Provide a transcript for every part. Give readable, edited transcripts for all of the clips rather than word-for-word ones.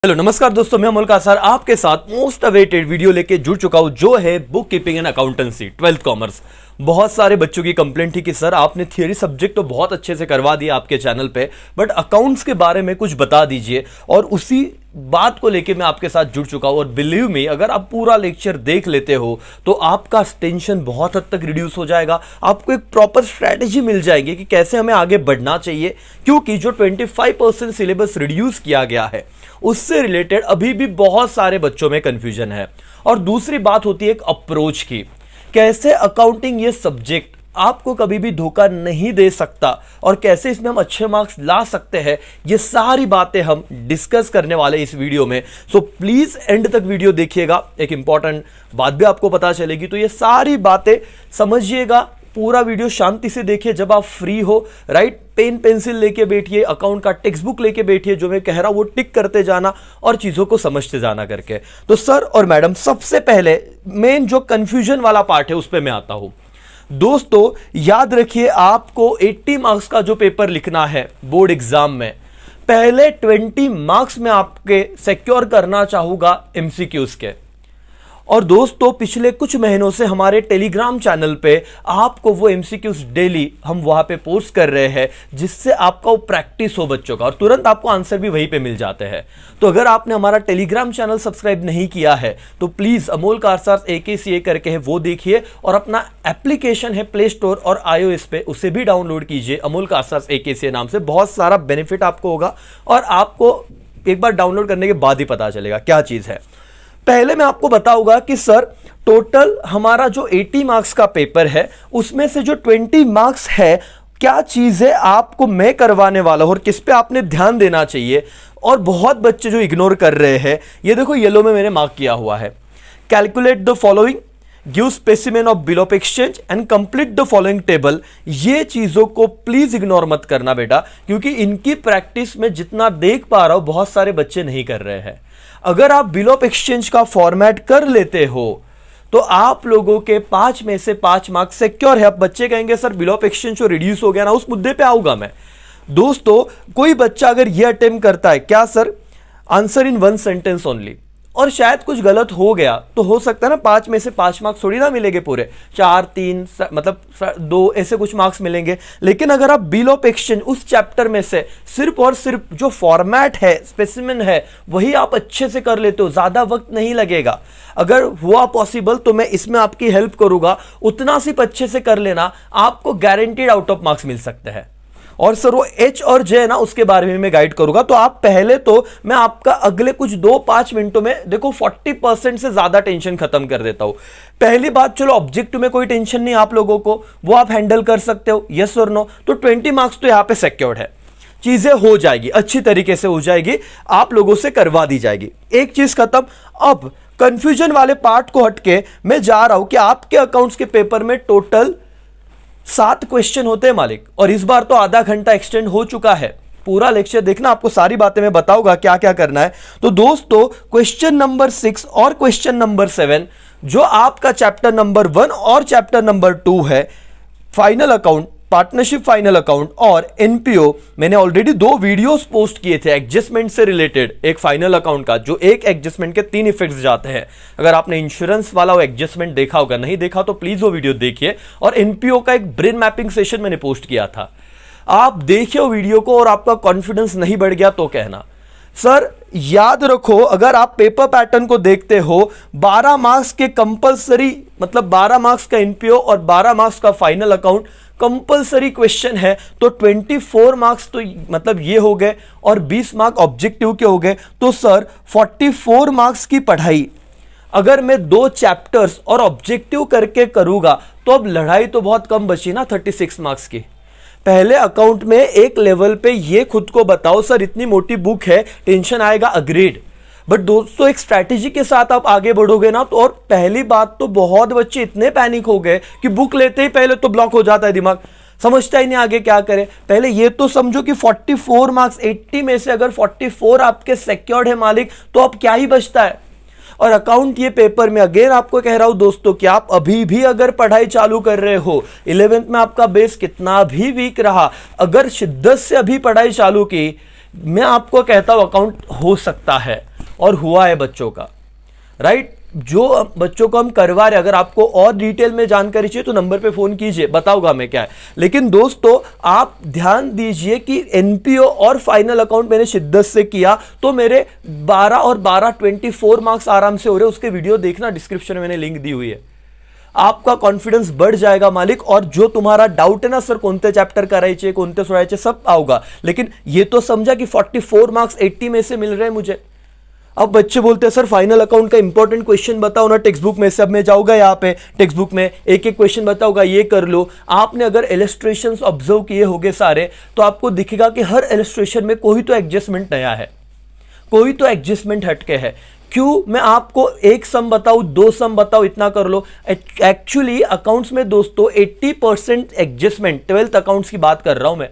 Hello नमस्कार दोस्तों, मैं अमोल कासार आपके साथ मोस्ट अवेटेड वीडियो लेके जुड़ चुका हूं जो है book keeping and accountancy 12th commerce. बहुत सारे बच्चों की कंप्लेंट थी कि सर आपने थियरी सब्जेक्ट तो बहुत अच्छे से करवा दिया आपके चैनल पे, बट अकाउंट्स के बारे में कुछ बता दीजिए। और उसी बात को लेके मैं आपके साथ जुड़ चुका हूं और बिलीव मी, अगर आप पूरा लेक्चर देख लेते हो तो आपका टेंशन बहुत हद तक रिड्यूस हो जाएगा। आपको एक प्रॉपर स्ट्रैटेजी मिल जाएगी कि कैसे हमें आगे बढ़ना चाहिए, क्योंकि जो 25% सिलेबस रिड्यूस किया गया है उससे रिलेटेड अभी भी बहुत सारे बच्चों में कंफ्यूजन है। और दूसरी बात होती है एक अप्रोच की, कैसे अकाउंटिंग ये सब्जेक्ट आपको कभी भी धोखा नहीं दे सकता और कैसे इसमें हम अच्छे मार्क्स ला सकते हैं, ये सारी बातें हम डिस्कस करने वाले इस वीडियो में। सो प्लीज एंड तक वीडियो देखिएगा, एक इंपॉर्टेंट बात भी आपको पता चलेगी। तो ये सारी बातें समझिएगा, पूरा वीडियो शांति से देखिए, जब आप फ्री हो राइट, पेन पेंसिल लेके बैठिए, अकाउंट का टेक्स्ट बुक लेके बैठिए, जो मैं कह रहा हूं वो टिक करते जाना और चीजों को समझते जाना करके। तो सर और मैडम, सबसे पहले मेन जो कंफ्यूजन वाला पार्ट है उस पर मैं आता हूं। दोस्तों याद रखिए, आपको 80 मार्क्स का जो पेपर लिखना है बोर्ड एग्जाम में, पहले 20 मार्क्स में आपके सिक्योर करना चाहूंगा एमसीक्यूज के। और दोस्तों पिछले कुछ महीनों से हमारे टेलीग्राम चैनल पे आपको वो एमसीक्यूज डेली हम वहां पे पोस्ट कर रहे हैं, जिससे आपका वो प्रैक्टिस हो बच्चों का और तुरंत आपको आंसर भी वहीं पे मिल जाते हैं। तो अगर आपने हमारा टेलीग्राम चैनल सब्सक्राइब नहीं किया है तो प्लीज अमोल कासार AKCA करके है वो देखिए, और अपना एप्लीकेशन है प्ले स्टोर और iOS पे, उसे भी डाउनलोड कीजिए अमोल कासार AKCA नाम से। बहुत सारा बेनिफिट आपको होगा और आपको एक बार डाउनलोड करने के बाद ही पता चलेगा क्या चीज है। पहले मैं आपको बताऊंगा कि सर टोटल हमारा जो 80 मार्क्स का पेपर है उसमें से जो 20 मार्क्स है, क्या चीजें आपको मैं करवाने वाला हूं और किस पे आपने ध्यान देना चाहिए। और बहुत बच्चे जो इग्नोर कर रहे हैं, ये देखो येलो में मैंने मार्क किया हुआ है, calculate the following, give specimen of bill of exchange and complete the following table. ये चीजों को प्लीज इग्नोर मत करना बेटा, क्योंकि इनकी प्रैक्टिस में जितना देख पा रहा हूं बहुत सारे बच्चे नहीं कर रहे हैं। अगर आप बिल ऑफ एक्सचेंज का फॉर्मेट कर लेते हो तो आप लोगों के 5 में से 5 मार्क्स सिक्योर है। अब बच्चे कहेंगे सर बिल ऑफ एक्सचेंज जो रिड्यूस हो गया ना, उस मुद्दे पे आऊंगा मैं। दोस्तों कोई बच्चा अगर ये अटेम्प्ट करता है, क्या sir answer in 1 sentence only, और शायद कुछ गलत हो गया तो हो सकता है ना 5 में से 5 मार्क्स थोड़ी ना मिलेंगे पूरे, 4 3 मतलब 2 ऐसे कुछ मार्क्स मिलेंगे। लेकिन अगर आप बिल ऑफ एक्सचेंज उस चैप्टर में से सिर्फ और सिर्फ जो फॉर्मेट है, स्पेसिमेन है, वही आप अच्छे से कर लेते हो, ज्यादा वक्त नहीं लगेगा। अगर हुआ पॉसिबल तो मैं इसमें आपकी हेल्प करूंगा, उतना सिर्फ अच्छे से कर लेना, आपको गारंटीड आउट ऑफ मार्क्स मिल सकते हैं। और सर वो H और J है ना, उसके बारे में मैं गाइड करूंगा। तो आप पहले तो मैं आपका अगले कुछ 2-5 मिनटों में देखो 40% से ज्यादा टेंशन खत्म कर देता हूं। पहली बात, चलो ऑब्जेक्टिव में कोई टेंशन नहीं आप लोगों को, वो आप हैंडल कर सकते हो, यस और नो। तो 20 मार्क्स तो यहां पे सिक्योर्ड है, चीजें हो जाएगी, अच्छी तरीके से हो जाएगी, आप लोगों से करवा दी जाएगी। एक चीज खत्म। अब कंफ्यूजन वाले पार्ट को हटके मैं जा रहा हूं कि आपके अकाउंट्स के पेपर में टोटल 7 क्वेश्चन होते हैं मालिक, और इस बार तो आधा घंटा एक्सटेंड हो चुका है। पूरा लेक्चर देखना, आपको सारी बातें मैं बताऊंगा क्या क्या करना है। तो दोस्तों क्वेश्चन नंबर 6 और क्वेश्चन नंबर 7 जो आपका चैप्टर नंबर 1 और चैप्टर नंबर 2 है, final account, partnership final account और एनपीओ, मैंने ऑलरेडी 2 वीडियोस पोस्ट किए थे एडजस्टमेंट से रिलेटेड। एक फाइनल अकाउंट का जो एक एडजस्टमेंट के 3 इफेक्ट्स जाते हैं, अगर आपने इंश्योरेंस वाला वो एडजस्टमेंट देखा होगा, नहीं देखा तो प्लीज वो वीडियो देखिए। और एनपीओ का एक ब्रेन मैपिंग सेशन मैंने पोस्ट किया था, आप देखिए वीडियो को और आपका कॉन्फिडेंस नहीं बढ़ गया तो कहना। सर याद रखो, अगर आप पेपर पैटर्न को देखते हो, 12 मार्क्स के कंपलसरी, मतलब 12 मार्क्स का एनपीओ और 12 मार्क्स का फाइनल अकाउंट कंपलसरी क्वेश्चन है, तो 24 मार्क्स तो मतलब ये हो गए और 20 मार्क ऑब्जेक्टिव के हो गए। तो सर 44 मार्क्स की पढ़ाई अगर मैं 2 चैप्टर्स और ऑब्जेक्टिव करके करूंगा तो अब लड़ाई तो बहुत कम बची ना 36 मार्क्स की। पहले अकाउंट में एक लेवल पे ये खुद को बताओ, सर इतनी मोटी बुक है, टेंशन आएगा, अग्रीड, बट दोस्तों एक स्ट्रैटेजी के साथ आप आगे बढ़ोगे ना तो। और पहली बात तो बहुत बच्चे इतने पैनिक हो गए कि बुक लेते ही पहले तो ब्लॉक हो जाता है दिमाग, समझता ही नहीं आगे क्या करे। पहले ये तो समझो कि 44 मार्क्स 80 में से अगर 44 आपके सिक्योर्ड है मालिक, तो अब क्या ही बचता है। और अकाउंट ये पेपर में अगेन आपको कह रहा हूं दोस्तों कि आप अभी भी अगर पढ़ाई चालू कर रहे हो, 11th में आपका बेस कितना भी वीक रहा, अगर शिद्दत से अभी पढ़ाई चालू की, मैं आपको कहता हूं अकाउंट हो सकता है। और हुआ है बच्चों का, राइट। जो बच्चों को हम करवा रहे, अगर आपको और डिटेल में जानकारी चाहिए तो नंबर पे फोन कीजिए, बताऊंगा मैं क्या है। लेकिन दोस्तों आप ध्यान दीजिए कि एनपीओ और फाइनल अकाउंट मैंने शिद्दत से किया तो मेरे 12 और 12 24 मार्क्स आराम से हो रहे। उसके वीडियो देखना, डिस्क्रिप्शन में मैंने लिंक दी हुई है। आपका कॉन्फिडेंस बढ़ जाएगा मालिक। और जो तुम्हारा डाउट है ना सर कोणते चॅप्टर करायचे कोणते सोडायचे सब आओगा, लेकिन ये तो समझा कि 44 मार्क्स 80 में से मिल रहे हैं मुझे। अब बच्चे बोलते हैं सर फाइनल अकाउंट का इंपॉर्टेंट क्वेश्चन बताओ ना टेक्स्ट बुक में से। अब मैं जाऊंगा यहाँ पे टेक्स्ट बुक में एक एक क्वेश्चन बताऊंगा, ये कर लो। आपने अगर इलस्ट्रेशंस ऑब्जर्व किए होंगे सारे तो आपको दिखेगा कि हर इलस्ट्रेशन में कोई तो एडजस्टमेंट नया है, कोई तो एडजस्टमेंट हटके है। क्यों मैं आपको एक सम बताऊं, दो सम बताऊं, इतना कर लो। एक्चुअली अकाउंट्स में दोस्तों 80% एडजस्टमेंट, 12th अकाउंट्स की बात कर रहा हूं मैं।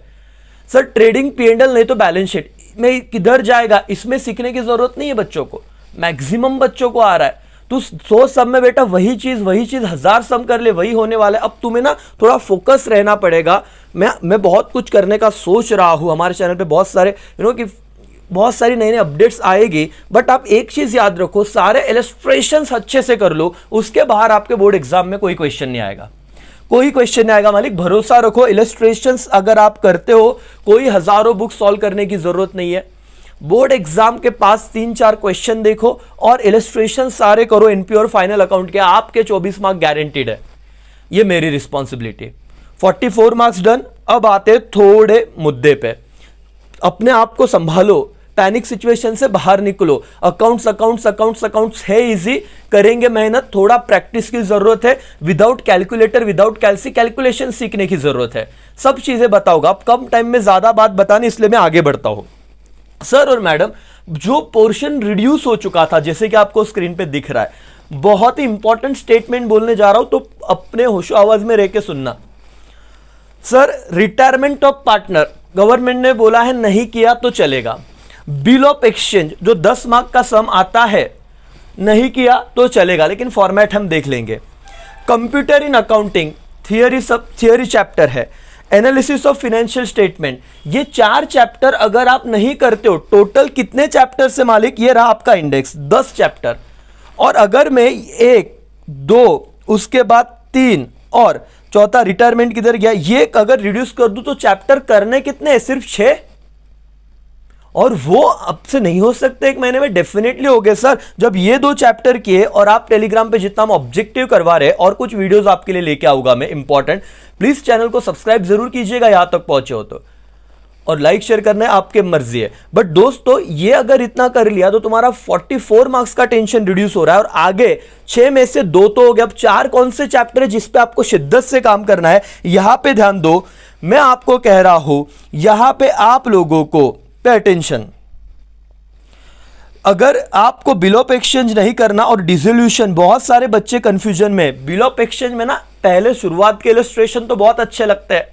सर ट्रेडिंग P&L नहीं तो बैलेंस शीट में किधर जाएगा, इसमें सीखने की जरूरत नहीं है बच्चों को। मैक्सिमम बच्चों को आ रहा है। तो 100 सम में बेटा वही चीज 1000 सम कर ले, वही होने वाला है। अब तुम्हें ना थोड़ा फोकस रहना पड़ेगा। मैं बहुत कुछ करने का सोच रहा हूं। हमारे चैनल पे बहुत सारे कि बहुत सारी नई नई अपडेट्स आएगी। बट आप एक चीज याद रखो, सारे इलस्ट्रेशंस अच्छे से कर लो, उसके बाहर आपके बोर्ड एग्जाम में कोई क्वेश्चन नहीं आएगा, कोई क्वेश्चन नहीं आएगा मालिक। भरोसा रखो, इलस्ट्रेशंस अगर आप करते हो कोई हजारों बुक सॉल्व करने की जरूरत नहीं है। बोर्ड एग्जाम के पास 3-4 क्वेश्चन देखो और इलस्ट्रेशन सारे करो एनपी और फाइनल अकाउंट के, आपके 24 मार्क्स गारंटीड है। ये मेरी रिस्पॉन्सिबिलिटी। 44 marks done. अब आते थोड़े मुद्दे पे। अपने आप को संभालो, पैनिक सिचुएशन से बाहर निकलो। अकाउंट्स अकाउंट्स अकाउंट्स अकाउंट्स है इजी, करेंगे मेहनत, थोड़ा प्रैक्टिस की जरूरत है। विदाउट कैलकुलेटर विदाउट कैलकुलेशन सीखने की जरूरत है। सब चीजें बताऊंगा। अब कम टाइम में ज्यादा बात बतानी, इसलिए मैं आगे बढ़ता हूं। सर और मैडम जो पोर्शन रिड्यूस हो चुका था, जैसे कि आपको स्क्रीन पे दिख रहा है, बहुत ही इंपॉर्टेंट स्टेटमेंट बोलने जा रहा हूं, तो अपने होशो आवाज में रह के सुनना। Sir retirement of partner government ने बोला है नहीं किया तो चलेगा। बिल ऑफ एक्सचेंज जो 10 मार्क का सम आता है, नहीं किया तो चलेगा, लेकिन फॉर्मेट हम देख लेंगे। Computer in accounting theory chapter है। एनालिसिस ऑफ फाइनेंशियल स्टेटमेंट, ये 4 चैप्टर अगर आप नहीं करते हो, टोटल कितने चैप्टर से मालिक, ये रहा आपका इंडेक्स 10 चैप्टर। और अगर मैं 1 2 उसके बाद 3 और चौथा रिटायरमेंट किधर गया, ये अगर रिड्यूस कर दूं तो चैप्टर करने कितने हैं, सिर्फ 6। और वो अब से नहीं हो सकते 1 महीने में, डेफिनेटली हो गए सर। जब ये 2 चैप्टर किए और आप टेलीग्राम पे जितना हम ऑब्जेक्टिव करवा रहे हैं, और कुछ वीडियोस आपके लिए लेके आऊंगा मैं इंपॉर्टेंट। प्लीज चैनल को सब्सक्राइब जरूर कीजिएगा यहां तक पहुंचे हो तो, और लाइक शेयर करना है आपके मर्जी है। बट दोस्तों ये अगर इतना कर लिया तो तुम्हारा 44 मार्क्स का टेंशन रिड्यूस हो रहा है। और आगे 6 में से 2 तो हो गया, अब 4 कौन से चैप्टर है जिसपे आपको शिद्दत से काम करना है, यहां पे ध्यान दो। मैं आपको कह रहा हूं यहां पे आप लोगों को पे अटेंशन। अगर आपको बिल ऑफ एक्सचेंज नहीं करना और डिसोल्यूशन, बहुत सारे बच्चे कंफ्यूजन में। बिल ऑफ एक्सचेंज में ना पहले शुरुआत के इलस्ट्रेशन तो बहुत अच्छे लगते हैं,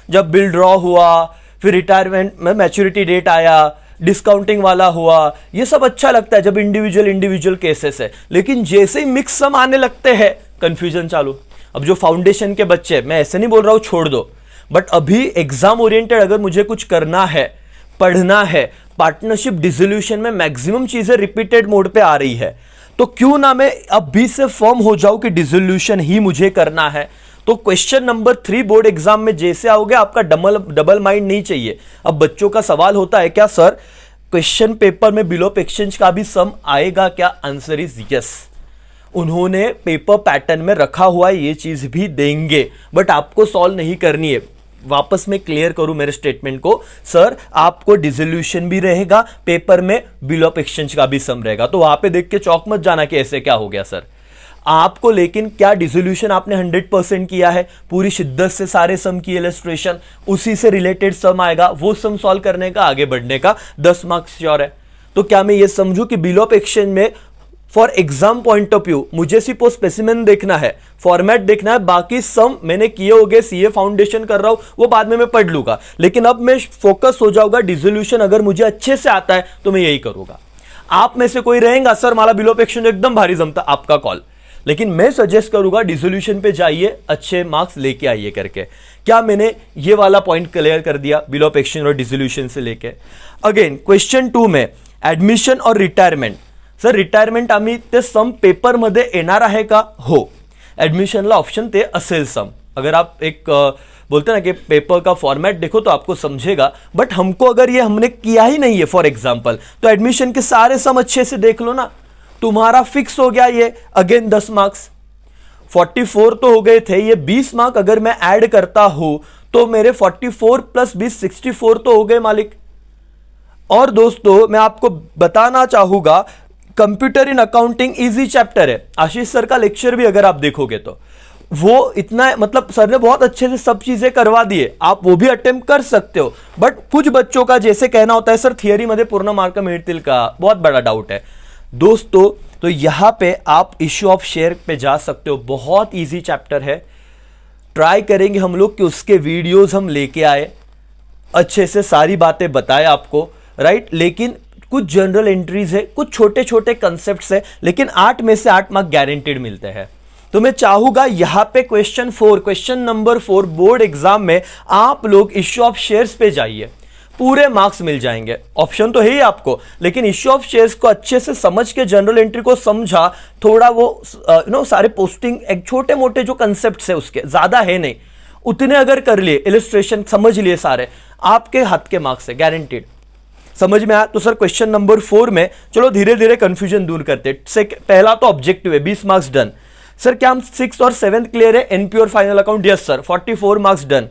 जब बिल ड्रॉ हुआ, फिर रिटायरमेंट में मैच्योरिटी डेट आया, डिस्काउंटिंग वाला हुआ, ये सब अच्छा लगता है जब इंडिविजुअल केसेस है। लेकिन जैसे ही मिक्स सम आने लगते हैं कंफ्यूजन चालू। अब जो फाउंडेशन के बच्चे, मैं ऐसे नहीं बोल रहा हूं छोड़ दो, बट अभी एग्जाम ओरिएंटेड अगर मुझे कुछ करना है, पढ़ना है, पार्टनरशिप डिसोल्यूशन में मैक्सिमम चीजें रिपीटेड मोड पे आ रही है, तो क्यों ना मैं अभी से फर्म हो जाऊं कि डिसोल्यूशन ही मुझे करना है। तो क्वेश्चन नंबर 3 बोर्ड एग्जाम में जैसे आओगे, आपका डबल माइंड नहीं चाहिए। अब बच्चों का सवाल होता है क्या सर क्वेश्चन पेपर में बिल ऑफ एक्सचेंज का भी सम आएगा क्या? Answer is yes. उन्होंने पेपर पैटर्न में रखा हुआ है, ये चीज भी देंगे, बट आपको सॉल्व नहीं करनी है। वापस में क्लियर करूं मेरे स्टेटमेंट को, सर आपको डिसोल्यूशन भी रहेगा, पेपर में बिल ऑफ एक्सचेंज का भी सम रहेगा। तो वहां पे देख के चौक मत जाना कि ऐसे क्या हो गया सर आपको। लेकिन क्या डिसोल्यूशन आपने 100% किया है, पूरी शिद्दत से सारे सम की इलस्ट्रेशन, उसी से रिलेटेड सम आएगा, वो सम सॉल्व करने का, आगे बढ़ने का 10 मार्क्स श्योर है। तो क्या मैं ये समझूं कि बिल ऑफ एक्सचेंज में for exam point of view मुझे सिर्फ वो स्पेसिमेन देखना है, फॉर्मेट देखना है, बाकी सम मैंने किए होंगे, सीए फाउंडेशन कर रहा हूं, वो बाद में मैं पढ़ लूंगा। लेकिन अब मैं फोकस हो जाऊंगा डिसोल्यूशन, अगर मुझे अच्छे से आता है तो मैं यही करूंगा। आप में से कोई रहेगा sir Mala bill of exchange एकदम भारी जमता, आपका कॉल, लेकिन मैं सजेस्ट करूंगा डिसोल्यूशन पे जाइए, अच्छे मार्क्स लेके आइए करके। क्या मैंने ये वाला पॉइंट क्लियर कर दिया बिल ऑफ एक्सचेंज और डिसोल्यूशन से लेके? अगेन क्वेश्चन 2 में एडमिशन और रिटायरमेंट, सर रिटायरमेंट आम्ही ते सम पेपरमध्ये येणार आहे का? हो, ऍडमिशनला ऑप्शन ते असेल सम. अगर आप एक बोलते ना कि पेपर का फॉर्मेट देखो तो आपको समझेगा, बट हमको अगर ये हमने किया ही नहीं है फॉर एग्जांपल, तो एडमिशन के सारे सम अच्छे से देख लो ना, तुम्हारा फिक्स हो गया ये अगेन 10 मार्क्स. 44 तो हो गए थे, ये 20 मार्क अगर मैं ऐड करता हूं तो मेरे 44 प्लस 20 64 तो हो गए मालिक. और दोस्तों मैं आपको बताना चाहूंगा, computer in accounting easy chapter है. आशीष सर का लेक्चर भी अगर आप देखोगे तो वो इतना, मतलब सर ने बहुत अच्छे से सब चीजें करवा दिए, आप वो भी अटेम्प्ट कर सकते हो. बट कुछ बच्चों का जैसे कहना होता है सर थियरी मध्ये पूर्ण मार्क मिळतील का, बहुत बड़ा डाउट है दोस्तों. तो यहां पे आप इश्यू ऑफ शेयर पे जा सकते हो, बहुत इजी चैप्टर है. ट्राई करेंगे हम लोग कि उसके वीडियोस हम लेके आए, अच्छे से सारी बातें बताए आपको, राइट. लेकिन कुछ जनरल एंट्रीज है, कुछ छोटे छोटे कंसेप्ट्स है, लेकिन 8 में से 8 मार्क गारंटीड मिलते हैं. तो मैं चाहूंगा यहां पे क्वेश्चन नंबर 4 बोर्ड एग्जाम में आप लोग इश्यू ऑफ शेयर्स पे जाइए, पूरे मार्क्स मिल जाएंगे. ऑप्शन तो है ही आपको, लेकिन इश्यू ऑफ शेयर्स को अच्छे से समझ के, जनरल एंट्री को समझा, थोड़ा वो सारे पोस्टिंग एक छोटे मोटे जो कंसेप्ट है उसके ज्यादा है नहीं, उतने अगर कर लिए, इलिस्ट्रेशन समझ लिए सारे, आपके हाथ के मार्क्स है गारंटीड. समझ में आया? तो सर क्वेश्चन नंबर 4 में चलो धीरे धीरे कंफ्यूजन दूर करते. पहला तो ऑब्जेक्टिव है, 20 मार्क्स डन. सर क्या हम 6th और 7th क्लियर है? एनपी और final account, yes sir, 44 marks done.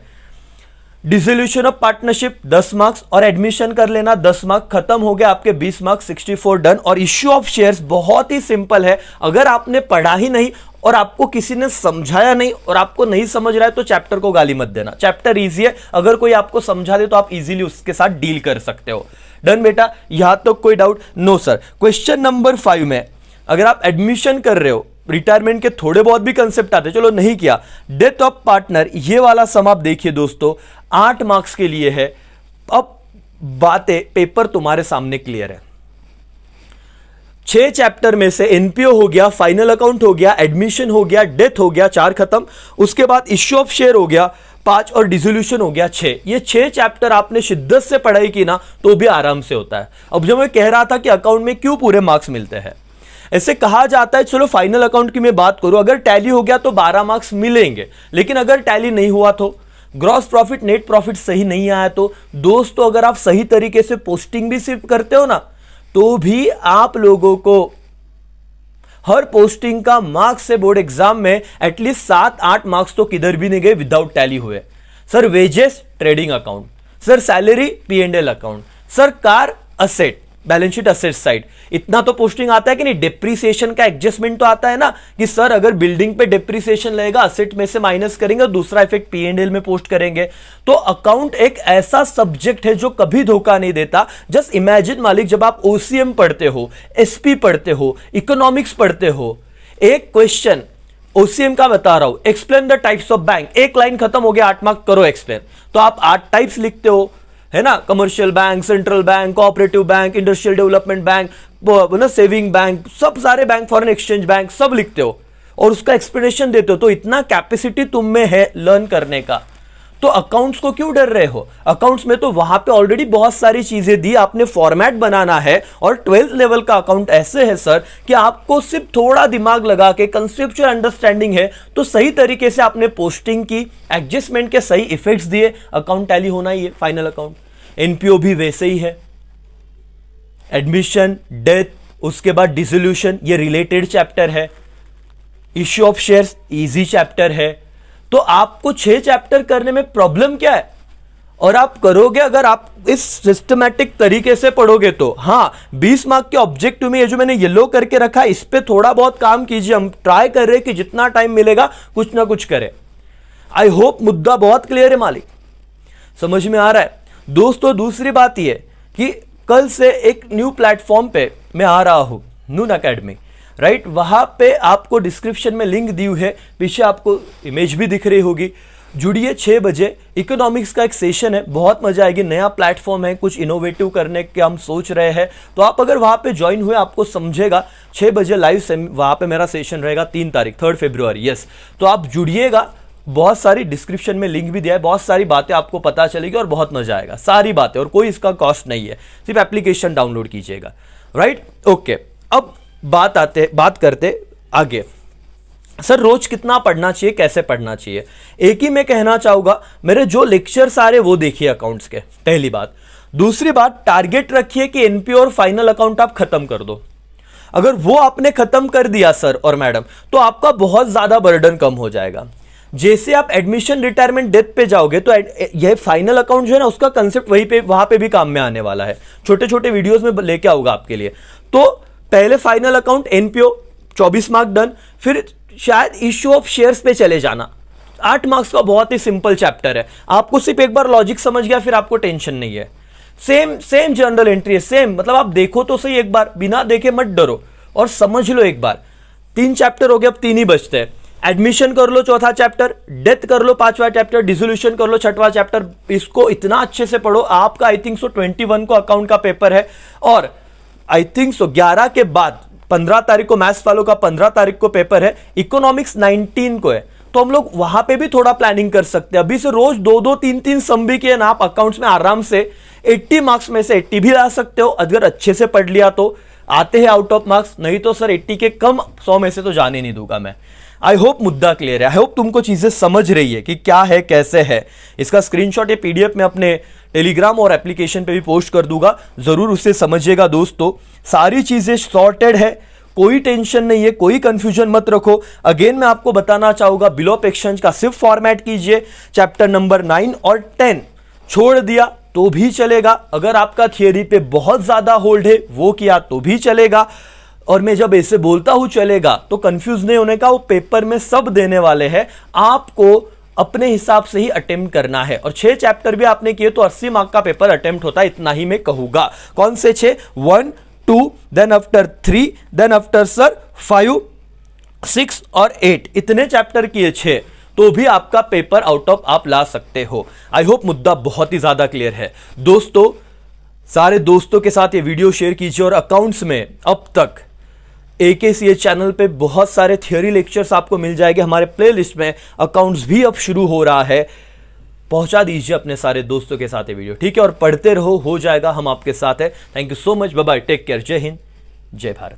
Dissolution of partnership 10 marks और एडमिशन कर लेना 10 मार्क, खत्म हो गया आपके 20 मार्क्स, 64 डन. और इश्यू ऑफ शेयर्स बहुत ही सिंपल है, अगर आपने पढ़ा ही नहीं और आपको किसी ने समझाया नहीं और आपको नहीं समझ रहा है तो चैप्टर को गाली मत देना. चैप्टर इजी है, अगर कोई आपको समझा दे तो आप इजीली उसके साथ डील कर सकते हो. डन बेटा, यहां तक कोई doubt? No sir. Question number 5 में अगर आप एडमिशन कर रहे हो, रिटायरमेंट के थोड़े बहुत भी कंसेप्ट आते, चलो नहीं किया, डेथ ऑफ पार्टनर, ये वाला सम आप देखिए दोस्तों, 8 मार्क्स के लिए है. अब बातें, पेपर तुम्हारे सामने क्लियर है. 6 चैप्टर में से एनपीओ हो गया, फाइनल अकाउंट हो गया, एडमिशन हो गया, डेथ हो गया, 4 खत्म. उसके बाद इश्यू ऑफ शेयर हो गया 5 और डिसोल्यूशन हो गया 6. ये 6 चैप्टर आपने शिद्दत से पढ़ाई की ना तो भी आराम से होता है. अब जो मैं कह रहा था कि अकाउंट में क्यों पूरे मार्क्स मिलते हैं, ऐसे कहा जाता है, चलो फाइनल अकाउंट की मैं बात करूं, अगर टैली हो गया तो 12 मार्क्स मिलेंगे, लेकिन अगर टैली नहीं हुआ तो, ग्रॉस प्रॉफिट नेट प्रॉफिट सही नहीं आया तो, दोस्तों अगर आप सही तरीके से पोस्टिंग भी सिर्फ करते हो ना तो भी आप लोगों को हर पोस्टिंग का मार्क्स से बोर्ड एग्जाम में एटलीस्ट 7-8 मार्क्स तो किधर भी नहीं गए विदाउट टैली हुए. Sir wages trading account, sir salary P&L account, sir car asset balance sheet asset side, इतना तो पोस्टिंग आता है कि नहीं. डिप्रिसिएशन का एडजस्टमेंट तो आता है ना कि सर अगर बिल्डिंग पे डिप्रिसिएशन लगेगा, असेट में से माइनस करेंगे और दूसरा इफेक्ट P&L में पोस्ट करेंगे. तो अकाउंट एक ऐसा सब्जेक्ट है जो कभी धोखा नहीं देता. जस्ट इमेजिन मालिक, जब आप OCM पढ़ते हो, SP पढ़ते हो, इकोनॉमिक्स पढ़ते हो, एक क्वेश्चन OCM का बता रहा हूं, explain the types of bank, एक लाइन खत्म हो गया, 8 मार्क करो एक्सप्लेन. तो आप 8 टाइप्स लिखते हो, है ना, commercial bank, central bank, cooperative bank, industrial development bank, ना सेविंग बैंक, सब सारे बैंक, फॉरेन एक्सचेंज बैंक, सब लिखते हो और उसका एक्सप्लेनेशन देते हो. तो इतना कैपेसिटी तुम में है लर्न करने का, तो अकाउंट्स को क्यों डर रहे हो? अकाउंट्स में तो वहां पे ऑलरेडी बहुत सारी चीजें दी, आपने फॉर्मेट बनाना है. और 12th लेवल का अकाउंट ऐसे है सर कि आपको सिर्फ थोड़ा दिमाग लगा के, कंसेप्चुअल अंडरस्टैंडिंग है तो सही तरीके से आपने पोस्टिंग की, एडजस्टमेंट के सही इफेक्ट्स दिए, अकाउंट टैली होना ही है. फाइनल अकाउंट, एनपीओ भी वैसे ही है, एडमिशन, डेथ, उसके बाद डिसोल्यूशन, ये रिलेटेड चैप्टर है. Issue of shares easy chapter है. तो आपको 6 चैप्टर करने में प्रॉब्लम क्या है? और आप करोगे, अगर आप इस सिस्टमैटिक तरीके से पढ़ोगे तो. हाँ, 20 मार्क के ऑब्जेक्टिव में ये जो मैंने येलो करके रखा है, इस पे थोड़ा बहुत काम कीजिए. हम ट्राई कर रहे हैं कि जितना टाइम मिलेगा कुछ ना कुछ करें. आई होप मुद्दा बहुत क्लियर है मालिक, समझ में आ रहा है दोस्तों. दूसरी बात यह कि कल से एक न्यू प्लेटफॉर्म पे मैं आ रहा हूं, नून अकेडमी, राइट. वहां पे आपको डिस्क्रिप्शन में लिंक दी हुई है, पीछे आपको इमेज भी दिख रही होगी. जुड़िए 6 बजे, इकोनॉमिक्स का एक सेशन है, बहुत मजा आएगी. नया प्लेटफॉर्म है, कुछ इनोवेटिव करने के हम सोच रहे हैं. तो आप अगर वहां पे ज्वाइन हुए आपको समझेगा. 6 बजे लाइव वहां पे मेरा सेशन रहेगा, 3 तारीख 3 फरवरी, यस. तो आप जुड़िएगा, बहुत सारी डिस्क्रिप्शन में लिंक भी दिया है, बहुत सारी बातें आपको पता चलेगी और बहुत मजा आएगा. सारी बातें, और कोई इसका कॉस्ट नहीं है, सिर्फ एप्लीकेशन डाउनलोड कीजिएगा, राइट. ओके, अब बात करते आगे। सर रोज कितना पढ़ना चाहिए, कैसे पढ़ना चाहिए? एक ही मैं कहना चाहूंगा, मेरे जो लेक्चर्स आ रहे वो देखिए अकाउंट्स के, पहली बात। दूसरी बात, टारगेट रखिए कि एनपीओ और फाइनल अकाउंट आप खत्म कर दो। अगर वो आपने खत्म कर दिया सर और मैडम, तो आपका बहुत ज्यादा बर्डन कम हो जाएगा। जैसे आप एडमिशन, रिटायरमेंट, डेथ पे जाओगे तो ये फाइनल अकाउंट जो है ना, उसका कंसेप्ट वहां पे भी काम में आने वाला है। छोटे छोटे वीडियोस में लेके आऊंगा आपके लिए। तो पहले final account, NPO 24 mark done, फिर शायद इश्यू ऑफ शेयर्स पे चले जाना। 8 मार्क्स का बहुत ही सिंपल चैप्टर है। आपको सिर्फ एक बार लॉजिक समझ गया, फिर आपको टेंशन नहीं है। सेम जर्नल एंट्री है, सेम, मतलब आप देखो तो सही एक बार, बिना देखे मत डरो और समझ लो एक बार। 3 चैप्टर हो गए, अब 3 ही बचते हैं। एडमिशन कर लो 4था चैप्टर, डेथ कर लो 5वां चैप्टर, डिसोल्यूशन कर लो 6वां चैप्टर। इसको इतना अच्छे से पढ़ो। आपका आई थिंक सो 21 को अकाउंट का पेपर है, और आई थिंक सो 11 के बाद 15 तारीख को मैथ्स वालों का 15 तारीख को पेपर है। इकोनॉमिक्स 19 को है, तो हम लोग वहां पे भी थोड़ा प्लानिंग कर सकते हैं। अभी से रोज 2-2, 3-3 सम भी किए ना, आप अकाउंट्स में आराम से 80 मार्क्स में से 80 भी ला सकते हो। अगर अच्छे से पढ़ लिया तो आते हैं आउट ऑफ मार्क्स, नहीं तो सर 80 के कम 100 में से तो जाने नहीं दूंगा मैं। आई होप मुद्दा क्लियर है। आई होप तुमको चीजें समझ रही है कि क्या है, कैसे है। इसका स्क्रीनशॉट या पीडीएफ में अपने टेलीग्राम और एप्लीकेशन पे भी पोस्ट कर दूंगा, जरूर उससे समझिएगा दोस्तों। सारी चीजें सॉर्टेड है, कोई टेंशन नहीं है, कोई कंफ्यूजन मत रखो। अगेन मैं आपको बताना चाहूंगा, बिलो ऑफ एक्सचेंज का सिर्फ फॉर्मेट कीजिए। चैप्टर नंबर 9 और 10 छोड़ दिया तो भी चलेगा। अगर आपका थियरी पे बहुत ज्यादा होल्ड है, वो किया तो भी चलेगा। और मैं जब ऐसे बोलता हूं चलेगा, तो कंफ्यूज नहीं होने का, वो पेपर में सब देने वाले हैं, आपको अपने हिसाब से ही अटेम्प्ट करना है। और 6 चैप्टर भी आपने किए तो 80 मार्क का पेपर अटेम्प्ट होता है, इतना ही मैं कहूंगा। कौन से 6? 1, 2, then after 3, then after sir 5, 6 और 8, इतने चैप्टर किए 6, तो भी आपका पेपर आउट ऑफ आप ला सकते हो। आई होप मुद्दा बहुत ही ज्यादा क्लियर है दोस्तों। सारे दोस्तों के साथ ये वीडियो शेयर कीजिए। और अकाउंट्स में अब तक AKCH चैनल पे बहुत सारे थियोरी लेक्चर्स आपको मिल जाएंगे। हमारे प्लेलिस्ट में अकाउंट्स भी अब शुरू हो रहा है। पहुंचा दीजिए अपने सारे दोस्तों के साथ ये वीडियो, ठीक है? और पढ़ते रहो, हो जाएगा, हम आपके साथ है। Thank you so much, bye bye, take care, जय हिंद, जय भारत।